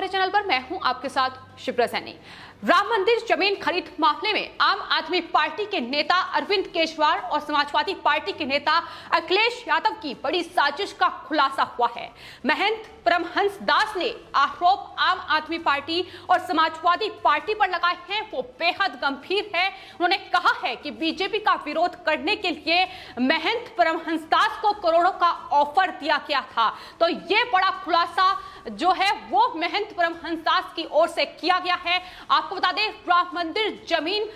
हमारे चैनल पर। मैं हूं आपके साथ शिप्रा सैनी। राम मंदिर जमीन खरीद मामले में आम आदमी पार्टी के नेता अरविंद केजरीवाल और समाजवादी पार्टी के नेता अखिलेश यादव की बड़ी साजिश का खुलासा हुआ है। महंत परमहंस दास ने आरोप आम आदमी पार्टी और समाजवादी पार्टी पर लगाए हैं, वो बेहद गंभीर है। उन्होंने कहा है कि बीजेपी का विरोध करने के लिए महंत परमहंस दास को करोड़ों का ऑफर दिया गया था। तो ये बड़ा खुलासा जो है वो महंत परमहंस दास की ओर से किया गया है। आपको बता दें, राम मंदिर जमीन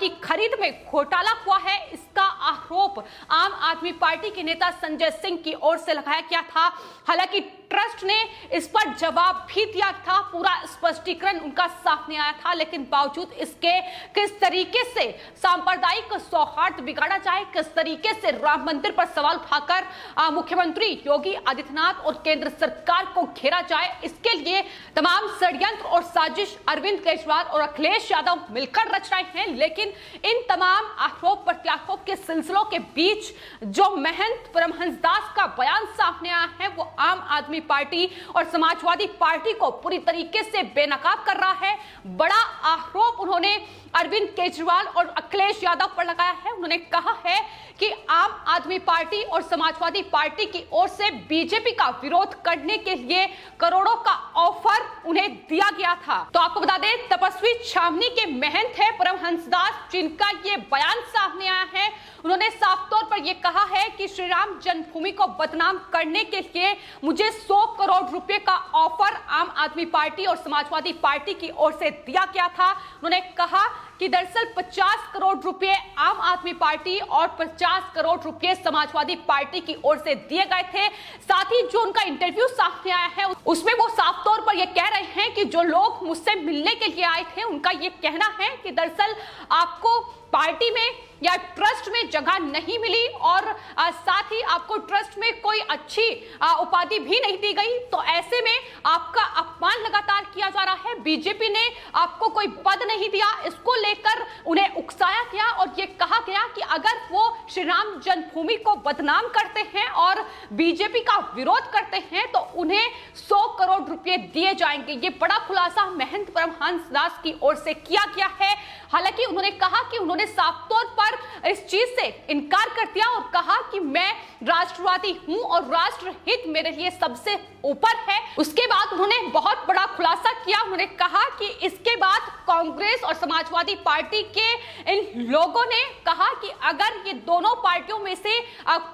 की खरीद में घोटाला हुआ है, इसका आरोप आम आदमी पार्टी के नेता संजय सिंह की ओर से लगाया गया था। हालांकि ट्रस्ट ने इस पर जवाब भी दिया था, पूरा स्पष्टीकरण उनका सामने आया था, लेकिन बावजूद इसके किस तरीके से सांप्रदायिक सौहार्द बिगाड़ा जाए, किस तरीके से राम मंदिर पर सवाल उठाकर मुख्यमंत्री योगी आदित्यनाथ और केंद्र सरकार को घेरा जाए, इसके लिए तमाम षड्यंत्र और साजिश अरविंद केजरीवाल और अखिलेश यादव मिलकर रच रहे हैं। लेकिन इन तमाम आरोप प्रत्यारोप के सिलसिलों के बीच जो महंत परमहंस दास का बयान सामने आया है, वो आम आदमी पार्टी और समाजवादी पार्टी को पूरी तरीके से बेनकाब कर रहा है। बड़ा आरोप उन्होंने अरविंद केजरीवाल और अखिलेश यादव पर लगाया है। उन्होंने कहा है कि आम आदमी पार्टी और समाजवादी पार्टी की ओर से बीजेपी का विरोध करने के लिए करोड़ों का ऑफर उन्हें दिया गया था। तो आपको बता दें, तपस्वी छावनी के महंत है परमहंस दास, जिनका ये बयान सामने आया है। उन्होंने साफ तौर पर यह कहा है कि श्री राम जन्मभूमि को बदनाम करने के लिए मुझे 100 करोड़ रुपए का ऑफर आम आदमी पार्टी और समाजवादी पार्टी की ओर से दिया गया था। उन्होंने कहा कि दरअसल 50 करोड़ रुपए आम आदमी पार्टी और 50 करोड़ रुपए समाजवादी पार्टी की ओर से दिए गए थे। साथ ही जो उनका इंटरव्यू सामने आया है, उसमें वो साफ तौर पर यह कह रहे हैं कि जो लोग मुझसे मिलने के लिए आए थे, उनका ये कहना है कि दरअसल आपको पार्टी में या ट्रस्ट में जगह नहीं मिली और साथ ही आपको ट्रस्ट में कोई अच्छी उपाधि भी नहीं दी गई, तो ऐसे में आपका अपमान लगातार किया जा रहा है। बीजेपी ने आपको कोई पद नहीं दिया, इसको लेकर उन्हें उकसाया गया और ये कहा गया कि अगर वो श्री राम जन्मभूमि को बदनाम करते हैं और बीजेपी का विरोध करते हैं तो उन्हें 100 करोड़ रुपए दिए जाएंगे। ये बड़ा खुलासा महंत परमहंस दास की ओर से किया गया है। हालांकि उन्होंने कहा कि उन्होंने साफ तौर पर इस चीज से इनकार कर दिया और कहा कि मैं राष्ट्रवादी हूं और राष्ट्र हित मेरे लिए सबसे ऊपर है। उसके बाद उन्होंने बहुत बड़ा खुलासा किया। उन्होंने कहा कि इसके बाद कांग्रेस और समाजवादी पार्टी के इन लोगों ने कहा कि अगर ये दोनों पार्टियों में से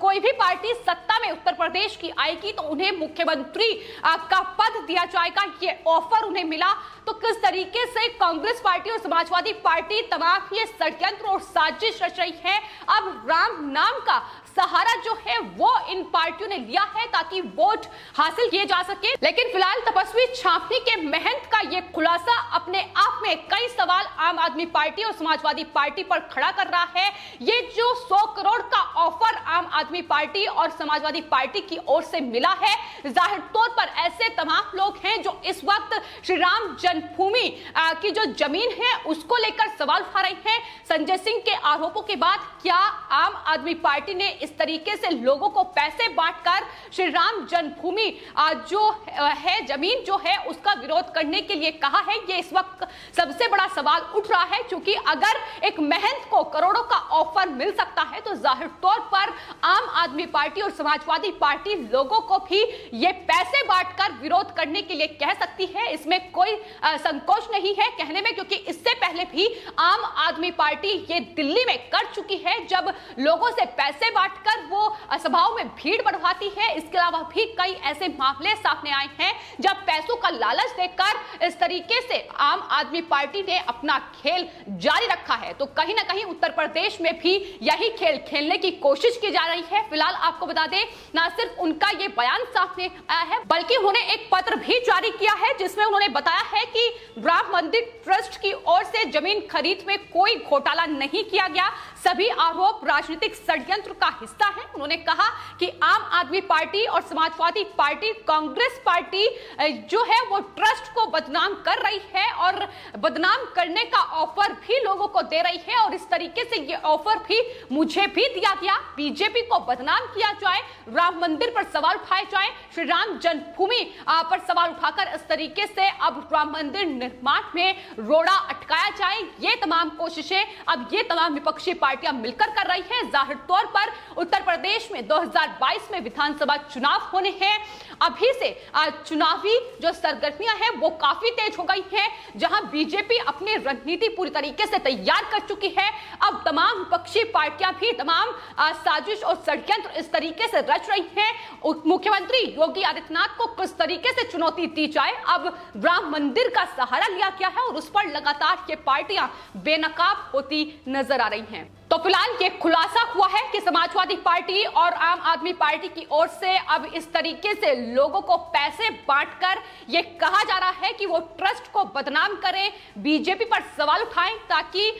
कोई भी पार्टी सत्ता में उत्तर प्रदेश की आएगी तो उन्हें मुख्यमंत्री का पद दिया जाएगा। ये ऑफर उन्हें मिला। तो किस तरीके से कांग्रेस पार्टी और समाजवादी पार्टी तमाम ये षड्यंत्र और साजिश रच रही है। अब राम नाम का सहारा जो है वो इन पार्टियों ने लिया है ताकि वोट हासिल किए जा सके। लेकिन फिलहाल तपस्वी छावनी के महंत का ये खुलासा अपने आप में कई सवाल आम आदमी पार्टी और समाजवादी पार्टी पर खड़ा कर रहा है। ये जो 100 करोड़ का ऑफर आम आदमी पार्टी और समाजवादी पार्टी की ओर से मिला है, जाहिर तौर पर ऐसे तमाम लोग हैं जो इस वक्त श्री राम जन्मभूमि की जो जमीन है उसको लेकर सवाल उठा रहे हैं। संजय सिंह के आरोपों के बाद क्या आम आदमी पार्टी ने इस तरीके से लोगों को पैसे बांटकर श्री राम जन्मभूमि जो है जमीन जो है उसका विरोध करने के लिए कहा है, ये इस वक्त सबसे बड़ा सवाल उठ रहा है। क्योंकि अगर एक महंत को करोड़ों का ऑफर मिल सकता है तो जाहिर तौर पर आम आदमी पार्टी और समाजवादी पार्टी लोगों को भी ये पैसे बांटकर विरोध करने के लिए कह सकती है। इसमें कोई संकोच नहीं है कहने में, क्योंकि इससे पहले भी आम आदमी पार्टी ये दिल्ली में कर चुकी है, जब लोगों से पैसे बांटकर वो सभाओं में भीड़ बढ़वाती है। इसके अलावा भी कई ऐसे मामले सामने आए हैं जब पैसों का लालच देकर इस तरीके से आम आदमी पार्टी ने अपना खेल जारी रखा है। तो कहीं ना कहीं उत्तर प्रदेश में भी यही खेल खेलने की कोशिश की जा रही है। फिलहाल आपको बता दें, ना सिर्फ उनका ये बयान सामने आया है बल्कि उन्होंने एक पत्र भी जारी किया है जिसमें उन्होंने बताया है कि राम मंदिर ट्रस्ट की ओर से जमीन खरीद खरीद में कोई घोटाला नहीं किया गया, सभी आरोप राजनीतिक षड्यंत्र का हिस्सा है। उन्होंने कहा कि आम आदमी पार्टी और समाजवादी पार्टी, कांग्रेस पार्टी जो है वो ट्रस्ट को बदनाम कर रही है और बदनाम करने का ऑफर भी लोगों को दे रही है और इस तरीके से ये ऑफर भी मुझे भी दिया गया। बीजेपी को बदनाम किया जाए, राम मंदिर पर सवाल उठाए जाए, श्री राम जन्मभूमि पर सवाल उठाकर इस तरीके से अब राम मंदिर निर्माण में रोड़ा अटकाया जाए, ये तमाम कोशिशें अब ये तमाम विपक्षी पार्टियां मिलकर कर रही हैं। जाहिर तौर पर उत्तर प्रदेश में 2022 में विधानसभा चुनाव होने हैं। अभी से चुनावी जो सरगर्मियां हैं वो काफी तेज हो गई हैं, जहां बीजेपी अपनी रणनीति पूरी तरीके से तैयार कर चुकी है। अब तमाम विपक्षी पार्टियां भी तमाम साजिश और षड्यंत्र इस तरीके से रच रही हैं। मुख्यमंत्री योगी आदित्यनाथ को किस तरीके से चुनौती दी जाए, अब राम मंदिर का सहारा लिया गया है और उस पर लगातार ये पार्टियां बेनकाब होती नजर आ रही हैं। तो फिलहाल ये खुलासा हुआ है कि समाजवादी पार्टी और आम आदमी पार्टी की ओर से अब इस तरीके से लोगों को पैसे बांटकर ये कहा जा रहा है कि वो ट्रस्ट को बदनाम करें, बीजेपी पर सवाल उठाएं ताकि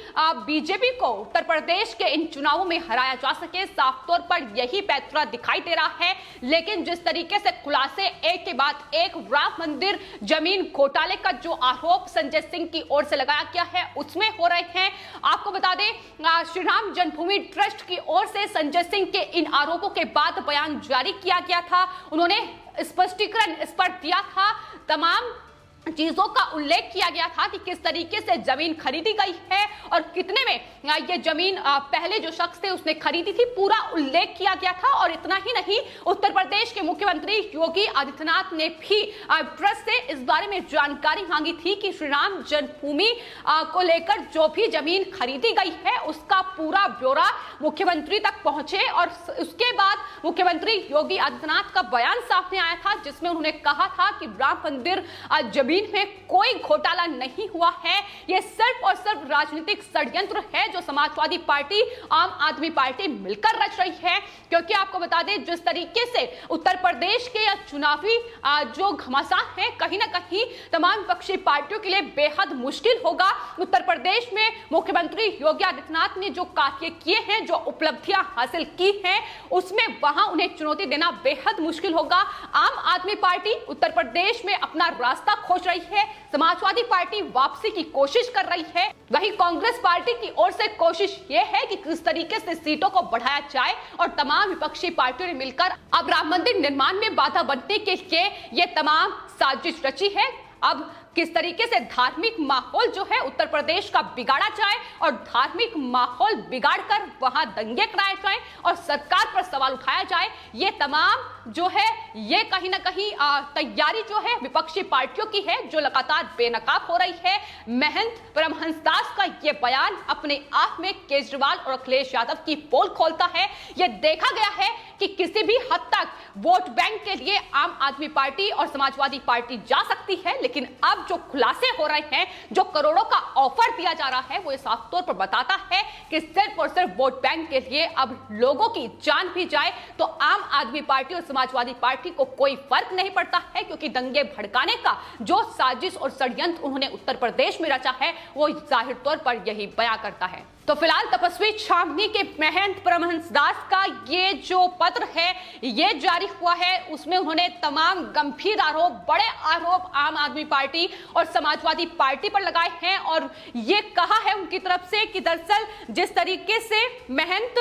बीजेपी को उत्तर प्रदेश के इन चुनावों में हराया जा सके। साफ तौर पर यही पैतरा दिखाई दे रहा है। लेकिन जिस तरीके से खुलासे एक के बाद एक राम मंदिर जमीन घोटाले का जो आरोप संजय सिंह की ओर से लगाया गया है उसमें हो रहे हैं, आपको बता दें श्री राम जन्मभूमि ट्रस्ट की ओर से संजय सिंह के इन आरोपों के बाद बयान जारी किया गया था। उन्होंने स्पष्टीकरण इस पर दिया था, तमाम चीजों का उल्लेख किया गया था कि किस तरीके से जमीन खरीदी गई है और कितने में ये जमीन पहले जो शख्स थे उसने खरीदी थी, पूरा उल्लेख किया गया था। और इतना ही नहीं, उत्तर प्रदेश के मुख्यमंत्री योगी आदित्यनाथ ने भी ट्रस्ट से इस बारे में जानकारी मांगी थी कि श्री राम जन्मभूमि को लेकर जो भी जमीन खरीदी गई है उसका पूरा ब्यौरा मुख्यमंत्री तक पहुंचे। और उसके बाद मुख्यमंत्री योगी आदित्यनाथ का बयान सामने आया था जिसमें उन्होंने कहा था कि राम मंदिर जमीन में कोई घोटाला नहीं हुआ है, यह सिर्फ और सिर्फ राजनीतिक षड्यंत्र है जो समाजवादी पार्टी, आम आदमी पार्टी मिलकर रच रही है। क्योंकि आपको बता दें जिस तरीके से उत्तर प्रदेश के या चुनावी जो घमासान है, कहीं ना कहीं तमाम विपक्षी पार्टियों के लिए बेहद मुश्किल होगा। उत्तर प्रदेश में मुख्यमंत्री योगी आदित्यनाथ ने जो कार्य किए हैं, जो उपलब्धियां हासिल की हैं, उसमें वहां उन्हें चुनौती देना बेहद मुश्किल होगा। आम आदमी पार्टी उत्तर प्रदेश में अपना रास्ता खोज रही है, समाजवादी पार्टी वापसी की कोशिश कर रही है, वहीं कांग्रेस पार्टी की ओर से कोशिश यह है कि किस तरीके से सीटों को बढ़ाया जाए और तमाम विपक्षी पार्टियों ने मिलकर अब राम मंदिर निर्माण में बाधा बनने के लिए ये तमाम साजिश रची है। अब किस तरीके से धार्मिक माहौल जो है उत्तर प्रदेश का बिगाड़ा जाए और धार्मिक माहौल बिगाड़कर वहां दंगे कराए जाए और सरकार पर सवाल उठाया जाए, ये तमाम जो है ये कहीं ना कहीं तैयारी जो है विपक्षी पार्टियों की है जो लगातार बेनकाब हो रही है। महंत परमहंस दास का ये बयान अपने आप में केजरीवाल और अखिलेश यादव की पोल खोलता है। यह देखा गया है कि किसी भी हद तक वोट बैंक के लिए आम आदमी पार्टी और समाजवादी पार्टी जा सकती है, लेकिन अब जो खुलासे हो रहे हैं, जो करोड़ों का ऑफर दिया जा रहा है, वो साफ तौर पर बताता है कि सिर्फ और सिर्फ वोट बैंक के लिए अब लोगों की जान भी जाए तो आम आदमी पार्टी और समाजवादी पार्टी को कोई फर्क नहीं पड़ता है, क्योंकि दंगे भड़काने का जो साजिश और षड्यंत्र उन्होंने उत्तर प्रदेश में रचा है वो जाहिर तौर पर यही बयां करता है। तो फिलहाल तपस्वी छावनी के महंत परमहंस दास का ये जो पत्र है ये जारी हुआ है, उसमें उन्होंने तमाम गंभीर आरोप, बड़े आरोप आम आदमी पार्टी और समाजवादी पार्टी पर लगाए हैं और ये कहा है उनकी तरफ से कि दरअसल जिस तरीके से महंत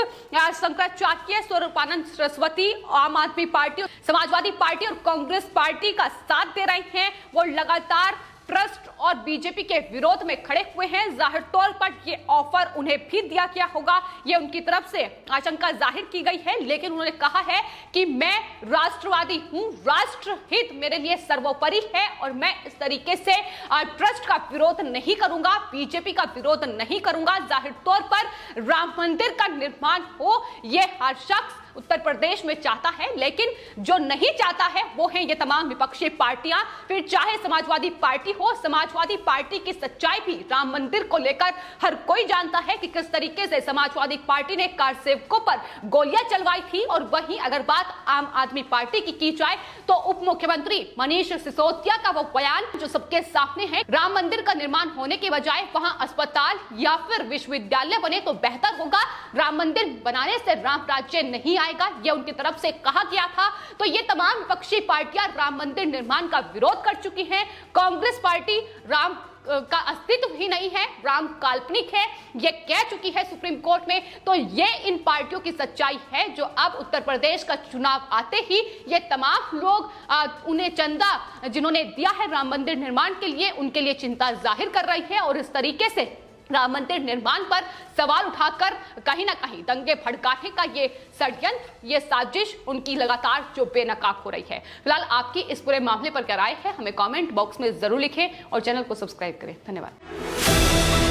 शंकराचार्य स्वरूपानंद सरस्वती आम आदमी पार्टी, समाजवादी पार्टी और कांग्रेस पार्टी का साथ दे रहे हैं, वो लगातार ट्रस्ट और बीजेपी के विरोध में खड़े हुए हैं। जाहिर तौर पर ये ऑफर उन्हें भी दिया गया होगा, ये उनकी तरफ से आशंका जाहिर की गई है, लेकिन उन्होंने कहा है कि मैं राष्ट्रवादी हूं, राष्ट्रहित मेरे लिए सर्वोपरि है और मैं इस तरीके से ट्रस्ट का विरोध नहीं करूंगा, बीजेपी का विरोध नहीं करूंगा। जाहिर तौर पर राम मंदिर का निर्माण हो, यह हर शख्स उत्तर प्रदेश में चाहता है, लेकिन जो नहीं चाहता है वो है ये तमाम विपक्षी पार्टियां। फिर चाहे समाजवादी पार्टी हो, समाजवादी पार्टी की सच्चाई भी राम मंदिर को लेकर हर कोई जानता है कि किस तरीके से समाजवादी पार्टी ने कार सेवकों पर गोलियां चलवाई थी। और वहीं अगर बात आम आदमी पार्टी की जाए तो उप मुख्यमंत्री मनीष सिसोदिया का वो बयान जो सबके सामने है, राम मंदिर का निर्माण होने के बजाय वहां अस्पताल या फिर विश्वविद्यालय बने तो बेहतर होगा, राम मंदिर बनाने से राम राज्य नहीं आएगा, यह उनकी तरफ से कहा गया था। तो ये तमाम विपक्षी पार्टियां राम मंदिर निर्माण का विरोध कर चुकी हैं। कांग्रेस पार्टी राम का अस्तित्व ही नहीं है, राम काल्पनिक है, ये कह चुकी है सुप्रीम कोर्ट में। तो ये इन पार्टियों की सच्चाई है जो अब उत्तर प्रदेश का चुनाव आते ही ये तमाम लोग उन्हें चंदा जिन्होंने दिया है राम मंदिर निर्माण के लिए, उनके लिए चिंता जाहिर कर रही है और इस तरीके से राम मंदिर निर्माण पर सवाल उठाकर कहीं ना कहीं दंगे भड़काने का ये षड्यंत्र, ये साजिश उनकी लगातार जो बेनकाब हो रही है। फिलहाल आपकी इस पूरे मामले पर क्या राय है, हमें कमेंट बॉक्स में जरूर लिखें और चैनल को सब्सक्राइब करें। धन्यवाद।